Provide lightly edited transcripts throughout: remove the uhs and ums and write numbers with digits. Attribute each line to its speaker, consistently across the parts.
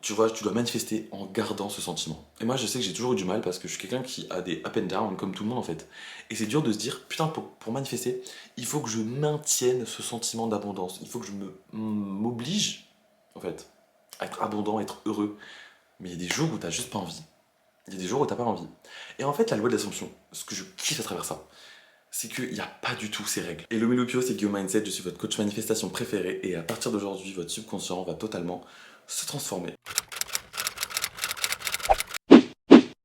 Speaker 1: tu vois, tu dois manifester en gardant ce sentiment. Et moi, je sais que j'ai toujours eu du mal parce que je suis quelqu'un qui a des up and down, comme tout le monde en fait. Et c'est dur de se dire, putain, pour manifester, il faut que je maintienne ce sentiment d'abondance. Il faut que je m'oblige, en fait, à être abondant, à être heureux. Mais il y a des jours où t'as juste pas envie. Il y a des jours où t'as pas envie. Et en fait, la loi de l'Assomption, ce que je kiffe à travers ça, c'est qu'il n'y a pas du tout ces règles. Et le Melopio, c'est Guillaume Mindset, je suis votre coach manifestation préféré, et à partir d'aujourd'hui, votre subconscient va totalement se transformer.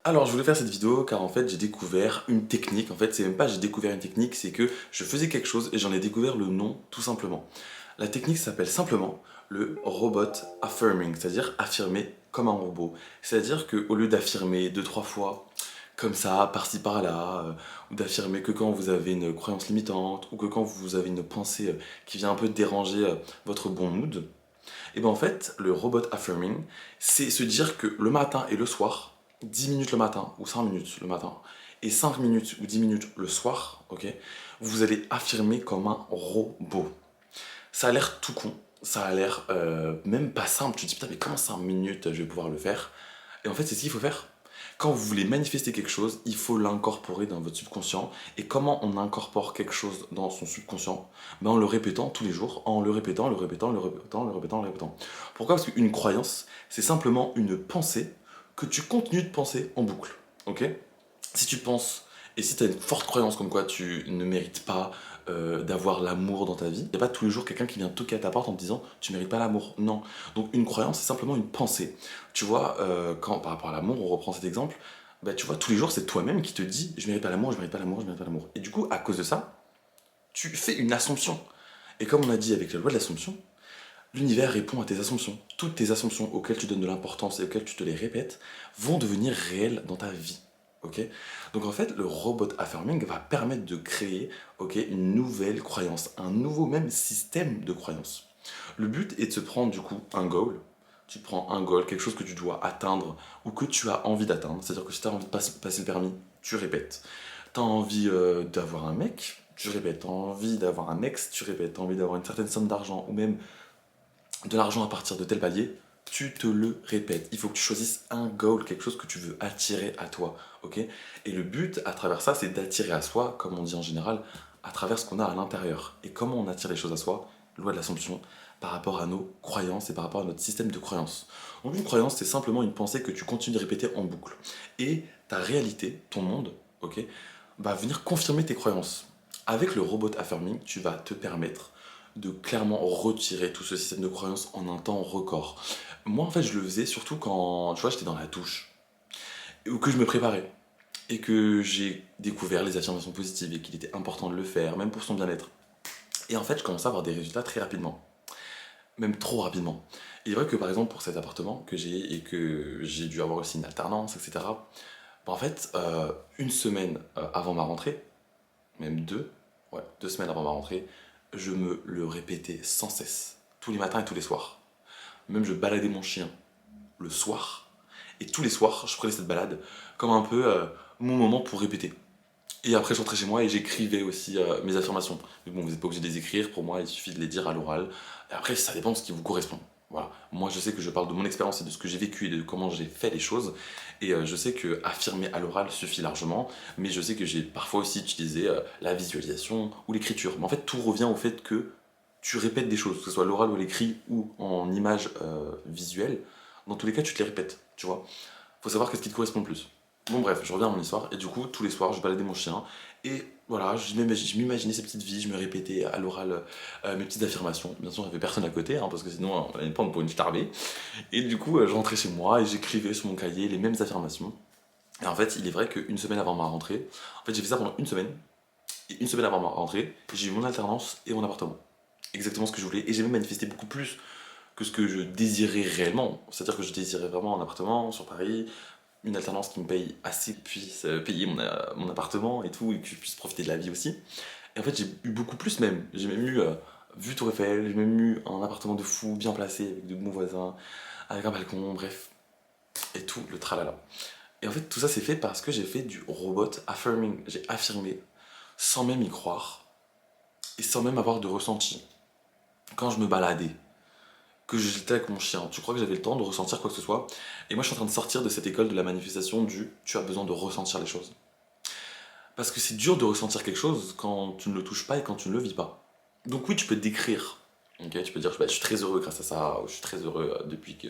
Speaker 1: Alors je voulais faire cette vidéo car en fait j'ai découvert une technique, en fait c'est même pas j'ai découvert une technique, c'est que je faisais quelque chose et j'en ai découvert le nom tout simplement. La technique s'appelle simplement le robot affirming, c'est-à-dire affirmer comme un robot. C'est-à-dire qu'au lieu d'affirmer deux, trois fois comme ça, par-ci par-là, ou d'affirmer que quand vous avez une croyance limitante, ou que quand vous avez une pensée qui vient un peu déranger votre bon mood, et bien en fait, le robot affirming, c'est se dire que le matin et le soir, 10 minutes le matin ou 5 minutes le matin, et 5 minutes ou 10 minutes le soir, ok, vous allez affirmer comme un robot. Ça a l'air tout con, ça a l'air même pas simple. Tu te dis putain, mais comment 5 minutes je vais pouvoir le faire? Et en fait, c'est ce qu'il faut faire. Quand vous voulez manifester quelque chose, il faut l'incorporer dans votre subconscient. Et comment on incorpore quelque chose dans son subconscient? Ben en le répétant tous les jours, en le répétant, le répétant, le répétant, le répétant, le répétant. Pourquoi? Parce qu'une croyance, c'est simplement une pensée que tu continues de penser en boucle. Ok? Si tu penses, et si tu as une forte croyance comme quoi tu ne mérites pas d'avoir l'amour dans ta vie, il n'y a pas tous les jours quelqu'un qui vient toquer à ta porte en te disant tu mérites pas l'amour. Non. Donc une croyance, c'est simplement une pensée. Tu vois, quand par rapport à l'amour, on reprend cet exemple, bah, tu vois, tous les jours, c'est toi-même qui te dis je mérite pas l'amour, je mérite pas l'amour, je mérite pas l'amour. Et du coup, à cause de ça, tu fais une assumption. Et comme on a dit avec la loi de l'assumption, l'univers répond à tes assumptions. Toutes tes assumptions auxquelles tu donnes de l'importance et auxquelles tu te les répètes vont devenir réelles dans ta vie. Ok. Donc en fait, le robot affirming va permettre de créer une nouvelle croyance, un nouveau même système de croyance. Le but est de se prendre du coup un goal. Tu prends un goal, quelque chose que tu dois atteindre ou que tu as envie d'atteindre. C'est-à-dire que si tu as envie de passer le permis, tu répètes. Tu as envie d'avoir un mec, tu répètes. Tu as envie d'avoir un ex, tu répètes. Tu as envie d'avoir une certaine somme d'argent ou même de l'argent à partir de tel palier, tu te le répètes. Il faut que tu choisisses un goal, quelque chose que tu veux attirer à toi, ok? Et le but à travers ça, c'est d'attirer à soi, comme on dit en général, à travers ce qu'on a à l'intérieur. Et comment on attire les choses à soi? Loi de l'Assomption, par rapport à nos croyances et par rapport à notre système de croyances. Donc une croyance, c'est simplement une pensée que tu continues de répéter en boucle. Et ta réalité, ton monde, ok, va venir confirmer tes croyances. Avec le robot affirming, tu vas te permettre de clairement retirer tout ce système de croyances en un temps record. Moi, en fait, je le faisais surtout quand, tu vois, j'étais dans la douche, ou que je me préparais, et que j'ai découvert les affirmations positives, et qu'il était important de le faire, même pour son bien-être. Et en fait, je commençais à avoir des résultats très rapidement, même trop rapidement. Il est vrai que, par exemple, pour cet appartement que j'ai, et que j'ai dû avoir aussi une alternance, etc., bah, en fait, une semaine avant ma rentrée, même deux, ouais, 2 semaines avant ma rentrée, je me le répétais sans cesse, tous les matins et tous les soirs. Même je baladais mon chien le soir, et tous les soirs, je prenais cette balade comme un peu mon moment pour répéter. Et après, je rentrais chez moi et j'écrivais aussi mes affirmations. Mais bon, vous n'êtes pas obligé de les écrire, pour moi, il suffit de les dire à l'oral. Et après, ça dépend de ce qui vous correspond. Voilà. Moi, je sais que je parle de mon expérience et de ce que j'ai vécu et de comment j'ai fait les choses. Et je sais que affirmer à l'oral suffit largement. Mais je sais que j'ai parfois aussi utilisé la visualisation ou l'écriture. Mais en fait, tout revient au fait que tu répètes des choses, que ce soit à l'oral ou à l'écrit ou en image visuelle. Dans tous les cas, tu te les répètes, tu vois. Faut savoir qu'est-ce qui te correspond le plus. Bon bref, je reviens à mon histoire, et du coup, tous les soirs, je baladais mon chien, et voilà, je m'imaginais ces petites vies, je me répétais à l'oral mes petites affirmations. Bien sûr, j'avais personne à côté, hein, parce que sinon, on allait me prendre pour une starbée. Et du coup, je rentrais chez moi, et j'écrivais sur mon cahier les mêmes affirmations. Et en fait, il est vrai qu'une semaine avant ma rentrée, en fait, j'ai fait ça pendant une semaine, et une semaine avant ma rentrée, j'ai eu mon alternance et mon appartement. Exactement ce que je voulais, et j'ai même manifesté beaucoup plus que ce que je désirais réellement. C'est-à-dire que je désirais vraiment un appartement sur Paris, une alternance qui me paye assez, puisse payer mon appartement et tout, et que je puisse profiter de la vie aussi. Et en fait, j'ai eu beaucoup plus même. J'ai même eu vue Tour Eiffel, j'ai même eu un appartement de fou, bien placé, avec de bons voisins, avec un balcon, bref, et tout, le tralala. Et en fait, tout ça, c'est fait parce que j'ai fait du robot affirming. J'ai affirmé sans même y croire et sans même avoir de ressenti. Quand je me baladais, que j'étais avec mon chien. Tu crois que j'avais le temps de ressentir quoi que ce soit? Et moi, je suis en train de sortir de cette école de la manifestation du tu as besoin de ressentir les choses. Parce que c'est dur de ressentir quelque chose quand tu ne le touches pas et quand tu ne le vis pas. Donc oui, tu peux décrire. Ok, tu peux dire, bah, je suis très heureux grâce à ça, ou je suis très heureux depuis que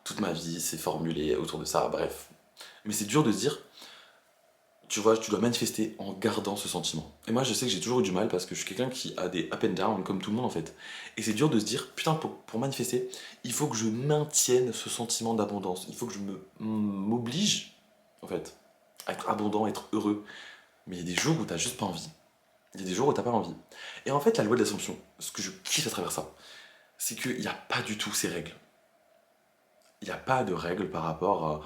Speaker 1: toute ma vie s'est formulée autour de ça, bref. Mais c'est dur de se dire, tu vois, tu dois manifester en gardant ce sentiment. Et moi, je sais que j'ai toujours eu du mal parce que je suis quelqu'un qui a des up and down, comme tout le monde en fait. Et c'est dur de se dire, putain, pour manifester, il faut que je maintienne ce sentiment d'abondance. Il faut que je m'oblige, en fait, à être abondant, à être heureux. Mais il y a des jours où t'as juste pas envie. Il y a des jours où t'as pas envie. Et en fait, la loi de l'Assomption, ce que je kiffe à travers ça, c'est qu'il n'y a pas du tout ces règles. Il n'y a pas de règles par rapport à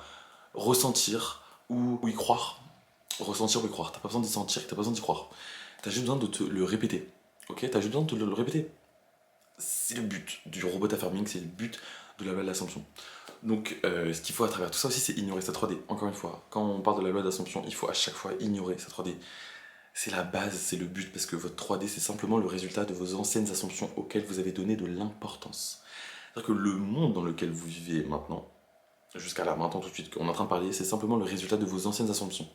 Speaker 1: ressentir ou y croire. Ressentir ou y croire. T'as pas besoin d'y sentir, t'as pas besoin d'y croire. T'as juste besoin de te le répéter. Ok? T'as juste besoin de te le répéter. C'est le but du robot affirming, c'est le but de la loi de l'Assomption. Donc, ce qu'il faut à travers tout ça aussi, c'est ignorer sa 3D. Encore une fois, quand on parle de la loi d'Assomption, il faut à chaque fois ignorer sa 3D. C'est la base, c'est le but, parce que votre 3D, c'est simplement le résultat de vos anciennes assumptions auxquelles vous avez donné de l'importance. C'est-à-dire que le monde dans lequel vous vivez maintenant, jusqu'à là, maintenant tout de suite, qu'on est en train de parler, c'est simplement le résultat de vos anciennes assumptions.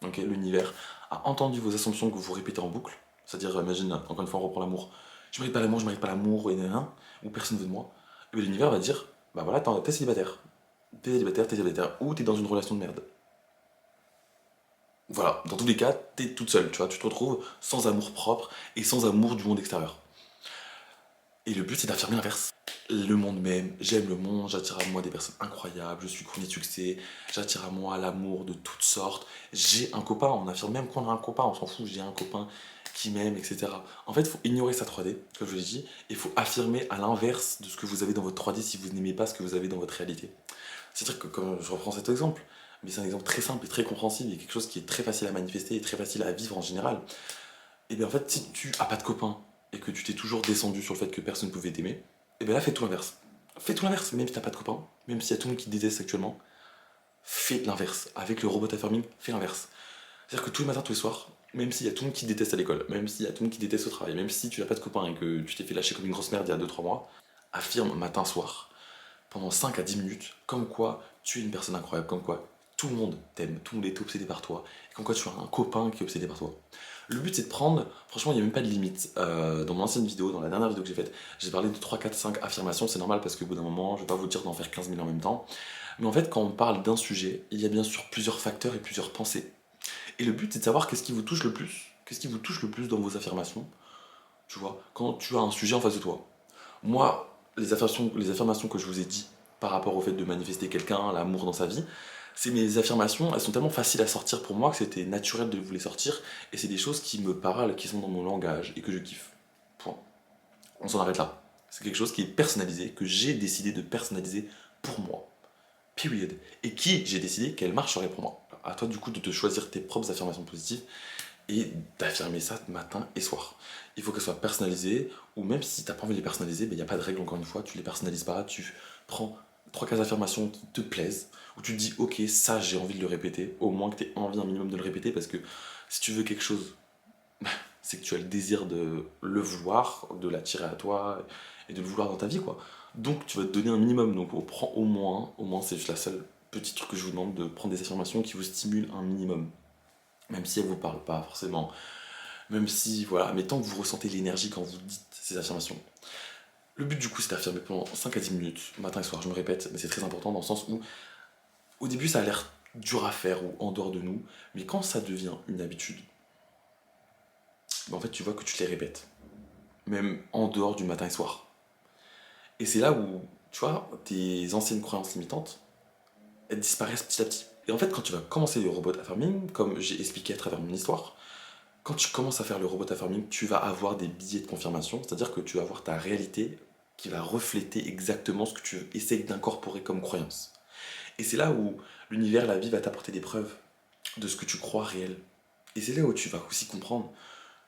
Speaker 1: Okay, l'univers a entendu vos assumptions que vous répétez en boucle, c'est-à-dire, imagine, encore une fois, on reprend l'amour. Je mérite pas l'amour, je mérite pas l'amour, et ou personne veut de moi. Et bien, l'univers va dire, bah voilà, t'es célibataire. T'es célibataire, ou t'es dans une relation de merde. Voilà, dans tous les cas, t'es toute seule, tu vois, tu te retrouves sans amour propre et sans amour du monde extérieur. Et le but, c'est d'affirmer l'inverse. Le monde m'aime, j'aime le monde, j'attire à moi des personnes incroyables, je suis couronné de succès, j'attire à moi l'amour de toutes sortes. J'ai un copain, on affirme même qu'on a un copain, on s'en fout, j'ai un copain qui m'aime, etc. En fait, il faut ignorer sa 3D, comme je l'ai dit, et il faut affirmer à l'inverse de ce que vous avez dans votre 3D si vous n'aimez pas ce que vous avez dans votre réalité. C'est-à-dire que, comme je reprends cet exemple, mais c'est un exemple très simple et très compréhensible et quelque chose qui est très facile à manifester et très facile à vivre en général. Et bien en fait, si tu as pas de copain et que tu t'es toujours descendu sur le fait que personne ne pouvait t'aimer, et bien là, fais tout l'inverse. Fais tout l'inverse, même si t'as pas de copain, même s'il y a tout le monde qui te déteste actuellement, fais l'inverse. Avec le robot affirming, fais l'inverse. C'est-à-dire que tous les matins, tous les soirs, même s'il y a tout le monde qui te déteste à l'école, même s'il y a tout le monde qui te déteste au travail, même si tu n'as pas de copain et que tu t'es fait lâcher comme une grosse merde il y a 2 3 mois, affirme matin, soir, pendant 5 à 10 minutes, comme quoi tu es une personne incroyable, comme quoi tout le monde t'aime, tout le monde est obsédé par toi, et comme quoi tu as un copain qui est obsédé par toi. Le but c'est de prendre, franchement il n'y a même pas de limite. Dans mon ancienne vidéo, dans la dernière vidéo que j'ai faite, j'ai parlé de 3 4 5 affirmations, c'est normal parce qu'au bout d'un moment, je vais pas vous dire d'en faire 15 000 en même temps. Mais en fait, quand on parle d'un sujet, il y a bien sûr plusieurs facteurs et plusieurs pensées. Et le but c'est de savoir qu'est-ce qui vous touche le plus, qu'est-ce qui vous touche le plus dans vos affirmations, tu vois, quand tu as un sujet en face de toi. Moi, les affirmations que je vous ai dit par rapport au fait de manifester quelqu'un, l'amour dans sa vie, c'est mes affirmations, elles sont tellement faciles à sortir pour moi que c'était naturel de vous les sortir, et c'est des choses qui me parlent, qui sont dans mon langage, et que je kiffe. Point. On s'en arrête là. C'est quelque chose qui est personnalisé, que j'ai décidé de personnaliser pour moi. Period. Et qui j'ai décidé qu'elle marcherait pour moi. À toi du coup de te choisir tes propres affirmations positives et d'affirmer ça matin et soir. Il faut qu'elles soient personnalisées, ou même si t'as pas envie de les personnaliser, il n'y a pas de règle encore une fois, tu les personnalises pas, tu prends 3 4 affirmations qui te plaisent, où tu te dis ok ça j'ai envie de le répéter, au moins que tu aies envie un minimum de le répéter, parce que si tu veux quelque chose, c'est que tu as le désir de le vouloir, de l'attirer à toi, et de le vouloir dans ta vie quoi. Donc tu vas te donner un minimum, donc on prend au moins c'est juste la seule petite truc que je vous demande, de prendre des affirmations qui vous stimulent un minimum. Même si elles vous parlent pas forcément, même si, voilà, mais tant que vous ressentez l'énergie quand vous dites ces affirmations. Le but du coup, c'est d'affirmer pendant 5 à 10 minutes, matin et soir, je me répète, mais c'est très important dans le sens où, au début, ça a l'air dur à faire ou en dehors de nous, mais quand ça devient une habitude, ben, en fait, tu vois que tu te les répètes, même en dehors du matin et soir. Et c'est là où, tu vois, tes anciennes croyances limitantes, elles disparaissent petit à petit. Et en fait, quand tu vas commencer le robot affirming, comme j'ai expliqué à travers mon histoire, quand tu commences à faire le robot affirming, tu vas avoir des billets de confirmation, c'est-à-dire que tu vas avoir ta réalité qui va refléter exactement ce que tu essayes d'incorporer comme croyance. Et c'est là où l'univers, la vie va t'apporter des preuves de ce que tu crois réel. Et c'est là où tu vas aussi comprendre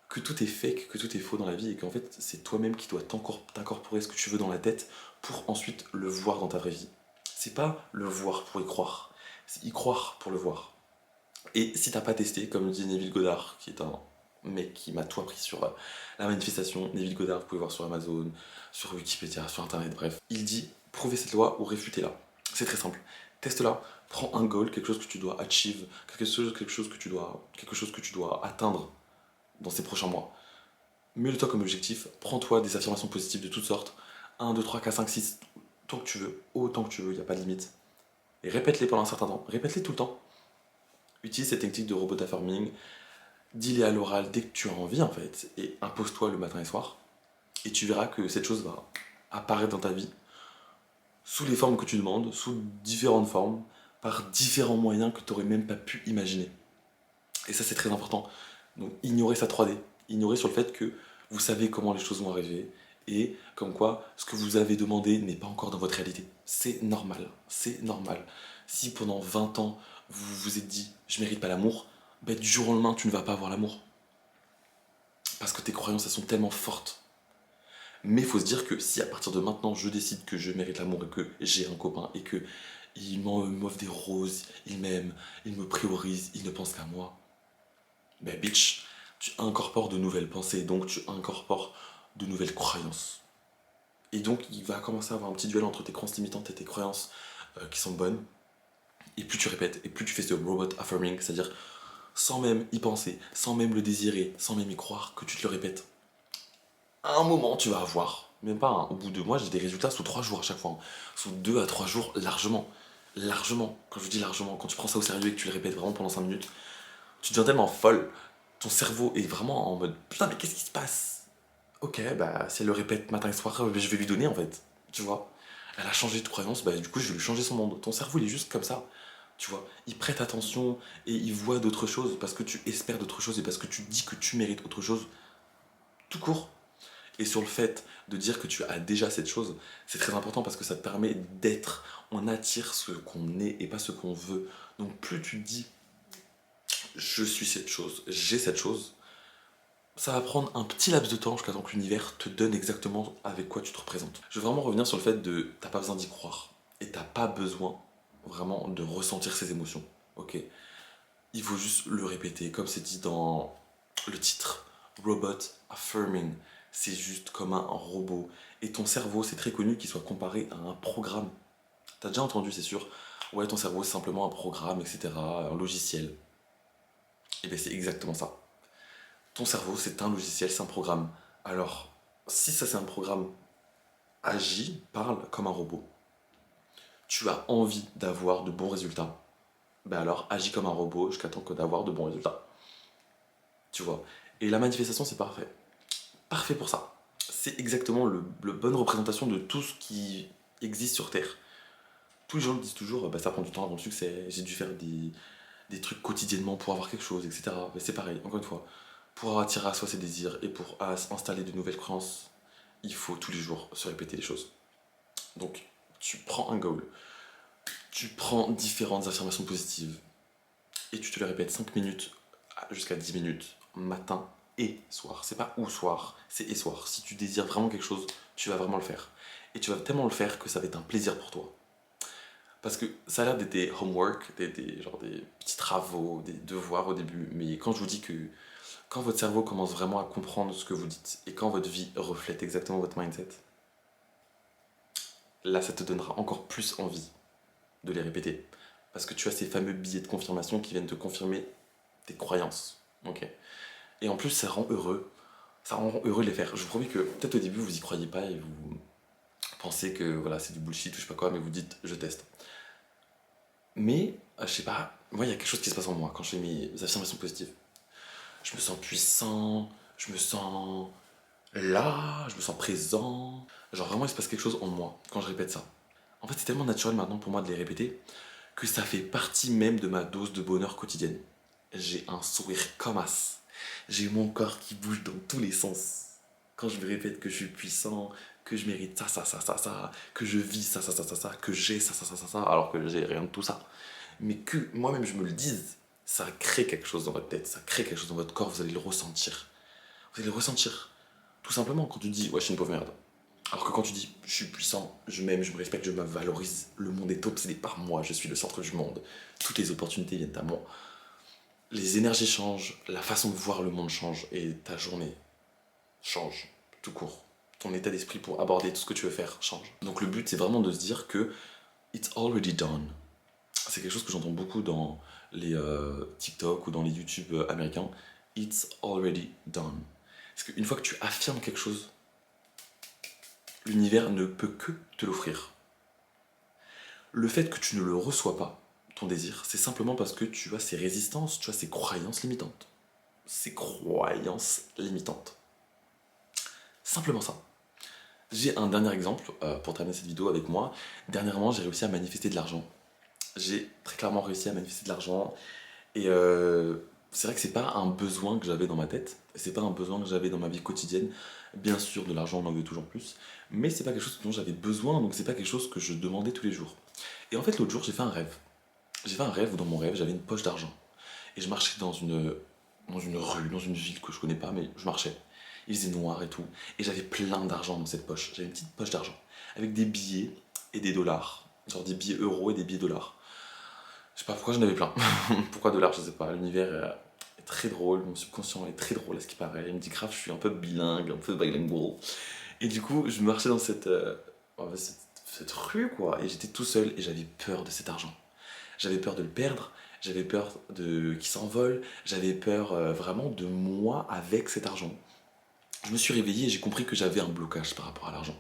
Speaker 1: que tout est fake, que tout est faux dans la vie et qu'en fait c'est toi-même qui dois t'incorporer ce que tu veux dans la tête pour ensuite le voir dans ta vraie vie. C'est pas le voir pour y croire, c'est y croire pour le voir. Et si t'as pas testé, comme dit Neville Goddard, qui est un mec qui m'a tout appris sur la manifestation. Neville Goddard, vous pouvez voir sur Amazon, sur Wikipédia, sur Internet, bref. Il dit prouvez cette loi ou réfutez-la. C'est très simple. Teste-la, prends un goal, quelque chose que tu dois achieve, quelque chose que tu dois atteindre dans ces prochains mois. Mets-le-toi comme objectif, prends-toi des affirmations positives de toutes sortes. 1, 2, 3, 4, 5, 6, tant que tu veux, autant que tu veux, il n'y a pas de limite. Et répète-les pendant un certain temps, répète-les tout le temps. Utilise cette technique de robot affirming, dis-les à l'oral dès que tu as envie en fait, et impose-toi le matin et soir, et tu verras que cette chose va apparaître dans ta vie, sous les formes que tu demandes, sous différentes formes, par différents moyens que tu n'aurais même pas pu imaginer. Et ça c'est très important. Donc ignorez sa 3D, ignorez sur le fait que vous savez comment les choses vont arriver, et comme quoi ce que vous avez demandé n'est pas encore dans votre réalité. C'est normal, c'est normal. Si pendant 20 ans vous vous êtes dit je mérite pas l'amour, ben, du jour au lendemain tu ne vas pas avoir l'amour. Parce que tes croyances elles sont tellement fortes. Mais il faut se dire que si à partir de maintenant je décide que je mérite l'amour et que j'ai un copain et que il m'offre des roses, il m'aime, il me priorise, il ne pense qu'à moi, ben bitch, tu incorpores de nouvelles pensées, donc tu incorpores de nouvelles croyances. Et donc il va commencer à avoir un petit duel entre tes croyances limitantes et tes croyances qui sont bonnes. Et plus tu répètes, et plus tu fais ce robot affirming, c'est-à-dire sans même y penser, sans même le désirer, sans même y croire, que tu te le répètes. À un moment, tu vas avoir, même pas, hein, au bout de mois, j'ai des résultats sous 3 jours à chaque fois. Hein. Sous 2 à 3 jours, largement. Largement. Quand je dis largement, quand tu prends ça au sérieux et que tu le répètes vraiment pendant 5 minutes, tu deviens tellement folle. Ton cerveau est vraiment en mode putain, mais qu'est-ce qui se passe? Ok, bah si elle le répète matin et soir, je vais lui donner en fait. Tu vois? Elle a changé de croyance, bah du coup, je vais lui changer son monde. Ton cerveau, il est juste comme ça. Tu vois? Il prête attention et il voit d'autres choses parce que tu espères d'autres choses et parce que tu dis que tu mérites autre chose. Tout court. Et sur le fait de dire que tu as déjà cette chose, c'est très important parce que ça te permet d'être. On attire ce qu'on est et pas ce qu'on veut. Donc plus tu dis je suis cette chose, j'ai cette chose, ça va prendre un petit laps de temps jusqu'à temps que l'univers te donne exactement avec quoi tu te représentes. Je veux vraiment revenir sur le fait de t'as pas besoin d'y croire et t'as pas besoin vraiment de ressentir ces émotions. Ok? Il faut juste le répéter, comme c'est dit dans le titre, Robot Affirming. C'est juste comme un robot. Et ton cerveau, c'est très connu qu'il soit comparé à un programme. T'as déjà entendu, c'est sûr. Ouais, ton cerveau, c'est simplement un programme, etc., un logiciel. Et bien, c'est exactement ça. Ton cerveau, c'est un logiciel, c'est un programme. Alors, si ça, c'est un programme, agis, parle comme un robot. Tu as envie d'avoir de bons résultats. Ben alors, agis comme un robot jusqu'à temps que d'avoir de bons résultats. Tu vois. Et la manifestation, c'est parfait. Parfait pour ça. C'est exactement le bonne représentation de tout ce qui existe sur Terre. Tous les gens me disent toujours, bah, ça prend du temps avant le succès, j'ai dû faire des trucs quotidiennement pour avoir quelque chose, etc. Mais c'est pareil, encore une fois, pour attirer à soi ses désirs et pour installer de nouvelles croyances, il faut tous les jours se répéter les choses. Donc, tu prends un goal, tu prends différentes affirmations positives et tu te les répètes 5 minutes jusqu'à 10 minutes, matin et soir. C'est pas ou soir, c'est et soir. Si tu désires vraiment quelque chose, tu vas vraiment le faire. Et tu vas tellement le faire que ça va être un plaisir pour toi. Parce que ça a l'air d'être des homework, genre des petits travaux, des devoirs au début. Mais quand je vous dis que quand votre cerveau commence vraiment à comprendre ce que vous dites et quand votre vie reflète exactement votre mindset, là ça te donnera encore plus envie de les répéter. Parce que tu as ces fameux billets de confirmation qui viennent te confirmer tes croyances. Ok. Et en plus, ça rend heureux. Ça rend heureux de les faire. Je vous promets que peut-être au début, vous y croyez pas et vous pensez que voilà, c'est du bullshit ou je sais pas quoi, mais vous dites je teste. Mais, je sais pas, moi, il y a quelque chose qui se passe en moi quand je fais mes affirmations positives. Je me sens puissant, je me sens là, je me sens présent. Genre vraiment, il se passe quelque chose en moi quand je répète ça. En fait, c'est tellement naturel maintenant pour moi de les répéter que ça fait partie même de ma dose de bonheur quotidienne. J'ai un sourire comme as. J'ai mon corps qui bouge dans tous les sens. Quand je me répète que je suis puissant, que je mérite ça, ça, ça, ça, ça, que je vis ça, ça, ça, ça, ça, que j'ai ça, ça, ça, ça, ça, alors que j'ai rien de tout ça. Mais que moi-même je me le dise, ça crée quelque chose dans votre tête, ça crée quelque chose dans votre corps, vous allez le ressentir. Vous allez le ressentir. Tout simplement quand tu dis, ouais, je suis une pauvre merde. Alors que quand tu dis, je suis puissant, je m'aime, je me respecte, je me valorise, le monde est obsédé par moi, je suis le centre du monde, toutes les opportunités viennent à moi. les énergies changent, la façon de voir le monde change et ta journée change, tout court. Ton état d'esprit pour aborder tout ce que tu veux faire change. Donc le but, c'est vraiment de se dire que it's already done. C'est quelque chose que j'entends beaucoup dans les TikTok ou dans les YouTube américains. It's already done. Parce qu'une fois que tu affirmes quelque chose, l'univers ne peut que te l'offrir. Le fait que tu ne le reçois pas, ton désir, c'est simplement parce que tu as ces résistances, tu as ces croyances limitantes. Ces croyances limitantes. Simplement ça. J'ai un dernier exemple pour terminer cette vidéo avec moi. Dernièrement, j'ai réussi à manifester de l'argent. J'ai très clairement réussi à manifester de l'argent. Et c'est vrai que c'est pas un besoin que j'avais dans ma tête. C'est pas un besoin que j'avais dans ma vie quotidienne. Bien sûr, de l'argent, on en veut toujours plus. Mais c'est pas quelque chose dont j'avais besoin, donc c'est pas quelque chose que je demandais tous les jours. Et en fait, l'autre jour, j'ai fait un rêve. J'ai fait un rêve où dans mon rêve, j'avais une poche d'argent. Et je marchais dans une rue, dans une ville que je connais pas, mais je marchais. Il faisait noir et tout. Et j'avais plein d'argent dans cette poche. J'avais une petite poche d'argent. Avec des billets et des dollars. Genre des billets euros et des billets dollars. Je sais pas pourquoi j'en avais plein. Pourquoi dollars, je sais pas. L'univers est très drôle. Mon subconscient est très drôle à ce qui paraît. Il me dit grave, je suis un peu bilingue, un peu bilingual. Et du coup, je marchais dans cette rue, quoi. Et j'étais tout seul et j'avais peur de cet argent. J'avais peur de le perdre. J'avais peur qu'il s'envole. J'avais peur vraiment de moi avec cet argent. Je me suis réveillé et j'ai compris que j'avais un blocage par rapport à l'argent.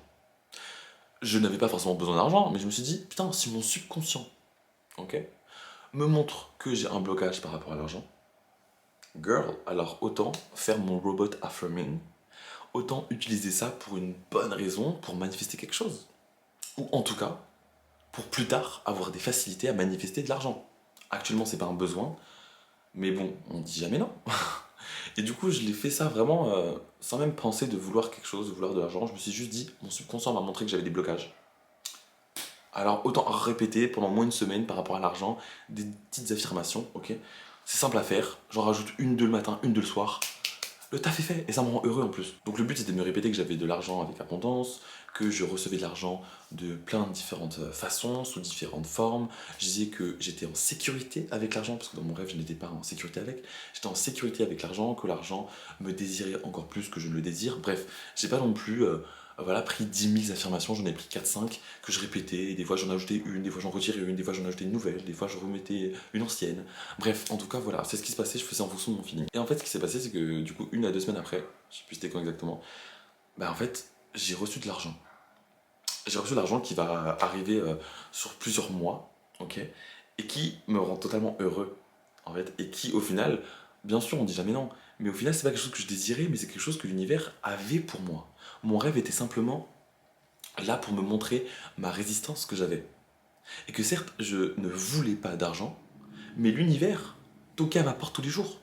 Speaker 1: Je n'avais pas forcément besoin d'argent, mais je me suis dit, putain, si mon subconscient, ok, me montre que j'ai un blocage par rapport à l'argent, girl, alors autant faire mon robot affirming, autant utiliser ça pour une bonne raison, pour manifester quelque chose. Ou en tout cas, pour plus tard avoir des facilités à manifester de l'argent. Actuellement, c'est pas un besoin, mais bon, on dit jamais non. Et du coup, je l'ai fait ça vraiment sans même penser de vouloir quelque chose, de vouloir de l'argent. Je me suis juste dit, mon subconscient m'a montré que j'avais des blocages. Alors autant répéter pendant moins d'une semaine par rapport à l'argent, des petites affirmations, ok. C'est simple à faire, j'en rajoute une, deux le matin, une, deux le soir. Le taf est fait et ça me rend heureux en plus. Donc le but c'était de me répéter que j'avais de l'argent avec abondance, que je recevais de l'argent de plein de différentes façons, sous différentes formes. Je disais que j'étais en sécurité avec l'argent, parce que dans mon rêve je n'étais pas en sécurité avec. J'étais en sécurité avec l'argent, que l'argent me désirait encore plus que je ne le désire. Bref, j'ai pas non plus voilà, pris 10 000 affirmations, j'en ai pris 4-5 que je répétais, et des fois j'en ajoutais une, des fois j'en retirais une, des fois j'en ajoutais une nouvelle, des fois je remettais une ancienne. Bref, en tout cas voilà, c'est ce qui se passait, je faisais en fonction de mon feeling. Et en fait ce qui s'est passé c'est que du coup 1 à 2 semaines après, je sais plus c'était quand exactement, bah en fait j'ai reçu de l'argent. J'ai reçu de l'argent qui va arriver sur plusieurs mois, ok, et qui me rend totalement heureux, en fait, et qui au final, bien sûr on dit jamais non, mais au final c'est pas quelque chose que je désirais, mais c'est quelque chose que l'univers avait pour moi. Mon rêve était simplement là pour me montrer ma résistance que j'avais. Et que certes, je ne voulais pas d'argent, mais l'univers toquait à ma porte tous les jours.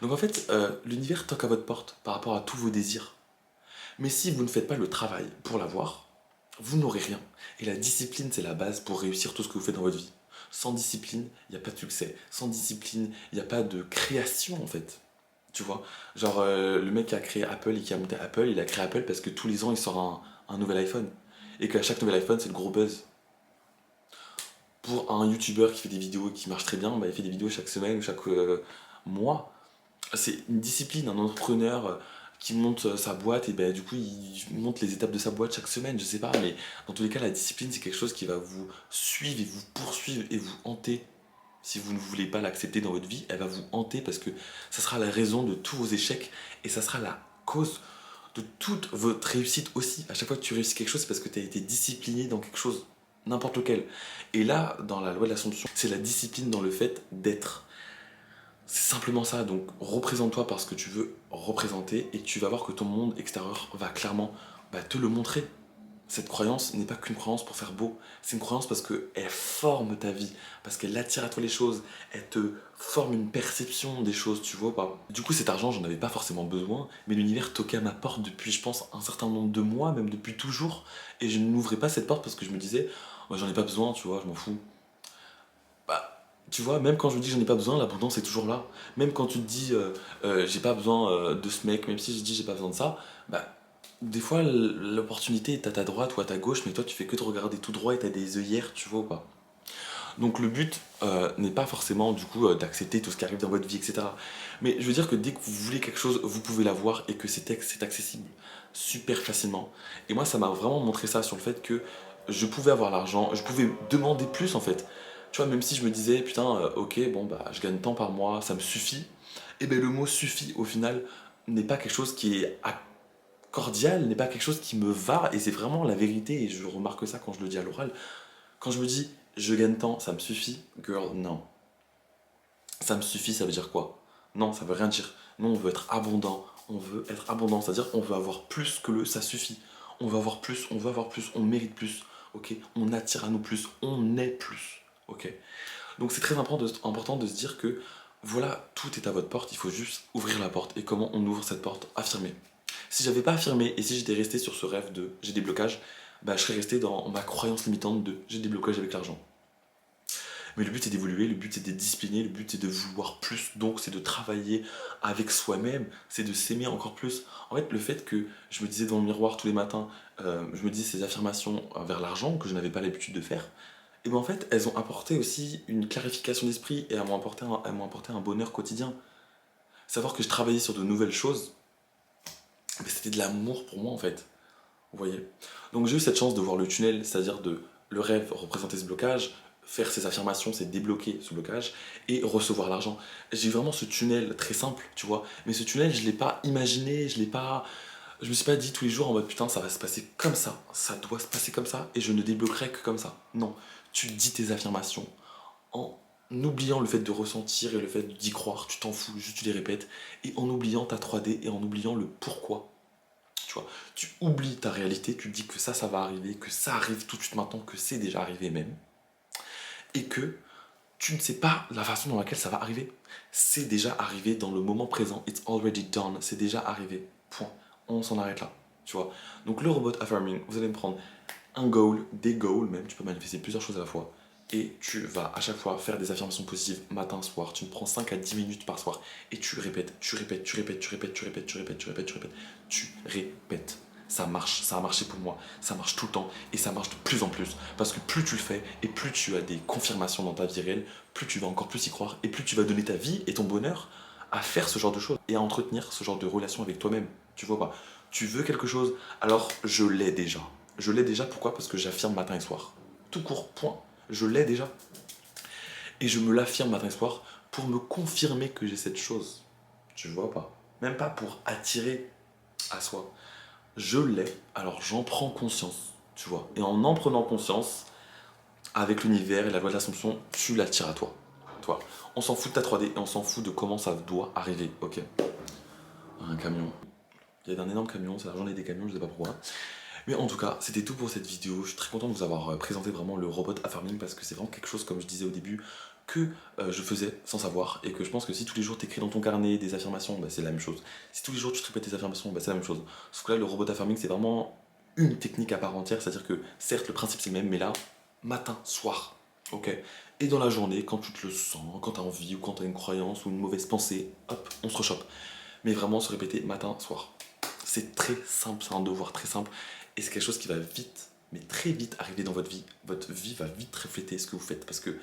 Speaker 1: Donc en fait, l'univers toque à votre porte par rapport à tous vos désirs. Mais si vous ne faites pas le travail pour l'avoir, vous n'aurez rien. Et la discipline, c'est la base pour réussir tout ce que vous faites dans votre vie. Sans discipline, il n'y a pas de succès. Sans discipline, il n'y a pas de création en fait. Tu vois, genre le mec qui a créé Apple et qui a monté Apple, il a créé Apple parce que tous les ans il sort un nouvel iPhone. Et qu'à chaque nouvel iPhone, c'est le gros buzz. Pour un YouTuber qui fait des vidéos qui marchent très bien, bah, il fait des vidéos chaque semaine ou chaque mois. C'est une discipline, un entrepreneur qui monte sa boîte et bah, du coup il monte les étapes de sa boîte chaque semaine, je sais pas, mais dans tous les cas, la discipline c'est quelque chose qui va vous suivre et vous poursuivre et vous hanter. Si vous ne voulez pas l'accepter dans votre vie, elle va vous hanter parce que ça sera la raison de tous vos échecs et ça sera la cause de toute votre réussite aussi. À chaque fois que tu réussis quelque chose, c'est parce que tu as été discipliné dans quelque chose, n'importe lequel. Et là, dans la loi de l'Assomption, c'est la discipline dans le fait d'être. C'est simplement ça, donc représente-toi par ce que tu veux représenter et tu vas voir que ton monde extérieur va clairement te le montrer. Cette croyance n'est pas qu'une croyance pour faire beau, c'est une croyance parce qu'elle forme ta vie, parce qu'elle attire à toi les choses, elle te forme une perception des choses, tu vois pas. Du coup cet argent j'en avais pas forcément besoin, mais l'univers toquait à ma porte depuis je pense un certain nombre de mois, même depuis toujours, et je n'ouvrais pas cette porte parce que je me disais, oh, j'en ai pas besoin, tu vois, je m'en fous. Bah, tu vois, même quand je me dis j'en ai pas besoin, l'abondance est toujours là. Même quand tu te dis j'ai pas besoin de ce mec, même si je dis j'ai pas besoin de ça, bah des fois l'opportunité est à ta droite ou à ta gauche, mais toi tu fais que de regarder tout droit et t'as des œillères, tu vois ou pas. Donc le but n'est pas forcément du coup d'accepter tout ce qui arrive dans votre vie, etc. Mais je veux dire que dès que vous voulez quelque chose, vous pouvez l'avoir et que c'est accessible super facilement. Et moi, ça m'a vraiment montré ça sur le fait que je pouvais avoir l'argent, je pouvais demander plus en fait. Tu vois, même si je me disais, putain, ok, bon, bah, je gagne tant par mois, ça me suffit. Et bien le mot suffit au final n'est pas quelque chose qui est cordial, n'est pas quelque chose qui me va, et c'est vraiment la vérité, et je remarque ça quand je le dis à l'oral. Quand je me dis je gagne tant, ça me suffit, girl, non. Ça me suffit, ça veut dire quoi? Non, ça veut rien dire. Nous, on veut être abondant. On veut être abondant, c'est-à-dire on veut avoir plus que le ça suffit. On veut avoir plus, on veut avoir plus, on mérite plus. Ok, on attire à nous plus, on est plus. Ok. Donc c'est très important de se dire que voilà, tout est à votre porte, il faut juste ouvrir la porte. Et comment on ouvre cette porte? Affirmer. Si j'avais pas affirmé et si j'étais resté sur ce rêve de j'ai des blocages, bah, je serais resté dans ma croyance limitante de j'ai des blocages avec l'argent. Mais le but c'est d'évoluer, le but c'est d'être discipliné, le but c'est de vouloir plus, donc c'est de travailler avec soi-même, c'est de s'aimer encore plus. En fait, le fait que je me disais dans le miroir tous les matins, je me disais ces affirmations vers l'argent que je n'avais pas l'habitude de faire, et bien en fait, elles ont apporté aussi une clarification d'esprit et elles m'ont apporté un bonheur quotidien. Savoir que je travaillais sur de nouvelles choses, mais c'était de l'amour pour moi en fait. Vous voyez? Donc j'ai eu cette chance de voir le tunnel, c'est-à-dire de le rêve représenter ce blocage, faire ces affirmations, c'est débloquer ce blocage et recevoir l'argent. J'ai eu vraiment ce tunnel très simple, tu vois. Mais ce tunnel, je l'ai pas imaginé, je me suis pas dit tous les jours en mode putain, ça va se passer comme ça doit se passer comme ça et je ne débloquerai que comme ça. Non, tu dis tes affirmations en oubliant le fait de ressentir et le fait d'y croire, tu t'en fous, juste tu les répètes et en oubliant ta 3D et en oubliant le pourquoi. Tu vois, tu oublies ta réalité, tu te dis que ça va arriver, que ça arrive tout de suite maintenant, que c'est déjà arrivé même, et que tu ne sais pas la façon dans laquelle ça va arriver. C'est déjà arrivé dans le moment présent, it's already done, c'est déjà arrivé, point. On s'en arrête là, tu vois. Donc le robot affirming, vous allez me prendre un goal, des goals même, tu peux manifester plusieurs choses à la fois, et tu vas à chaque fois faire des affirmations positives matin, soir, tu me prends 5 à 10 minutes par soir, et tu répètes, tu répètes, tu répètes, tu répètes, tu répètes, tu répètes, tu répètes, tu répètes, tu répètes. Ça marche, ça a marché pour moi, ça marche tout le temps, et ça marche de plus en plus, parce que plus tu le fais, et plus tu as des confirmations dans ta vie réelle, plus tu vas encore plus y croire, et plus tu vas donner ta vie et ton bonheur à faire ce genre de choses, et à entretenir ce genre de relation avec toi-même, tu vois pas. Tu veux quelque chose, alors je l'ai déjà. Je l'ai déjà, pourquoi? Parce que j'affirme matin et soir. Tout court, point. Je l'ai déjà. Et je me l'affirme matin et soir pour me confirmer que j'ai cette chose. Tu vois pas? Même pas pour attirer à soi. Je l'ai, alors j'en prends conscience, tu vois. Et en prenant conscience, avec l'univers et la loi de l'Assomption, tu l'attires à toi. Toi. On s'en fout de ta 3D et on s'en fout de comment ça doit arriver, ok? Un camion. Il y a un énorme camion, c'est la journée des camions, je sais pas pourquoi. Mais en tout cas, c'était tout pour cette vidéo. Je suis très content de vous avoir présenté vraiment le robot affirming parce que c'est vraiment quelque chose, comme je disais au début, que je faisais sans savoir et que je pense que si tous les jours tu écris dans ton carnet des affirmations, bah, c'est la même chose. Si tous les jours tu te répètes tes affirmations, bah, c'est la même chose. Sauf que là, le robot affirming, c'est vraiment une technique à part entière, c'est-à-dire que certes, le principe c'est le même, mais là, matin, soir, ok? Et dans la journée, quand tu te le sens, quand tu as envie ou quand tu as une croyance ou une mauvaise pensée, hop, on se rechoppe. Mais vraiment se répéter matin, soir. C'est très simple, c'est un devoir très simple et c'est quelque chose qui va vite, mais très vite arriver dans votre vie. Votre vie va vite refléter ce que vous faites parce que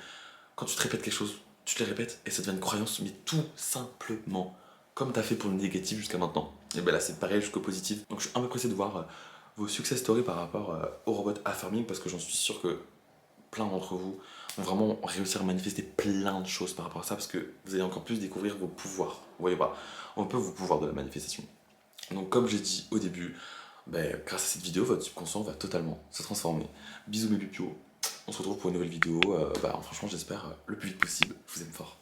Speaker 1: quand tu te répètes quelque chose, tu te le répètes et ça devient une croyance, mais tout simplement, comme tu as fait pour le négatif jusqu'à maintenant. Et bien là, c'est pareil jusqu'au positif. Donc je suis un peu pressé de voir vos success stories par rapport au robot affirming parce que j'en suis sûr que plein d'entre vous vont vraiment réussir à manifester plein de choses par rapport à ça parce que vous allez encore plus découvrir vos pouvoirs. Vous voyez pas, on peut vos pouvoirs de la manifestation. Donc comme j'ai dit au début, ben, grâce à cette vidéo, votre subconscient va totalement se transformer. Bisous mes pupilles, on se retrouve pour une nouvelle vidéo, franchement j'espère le plus vite possible, je vous aime fort.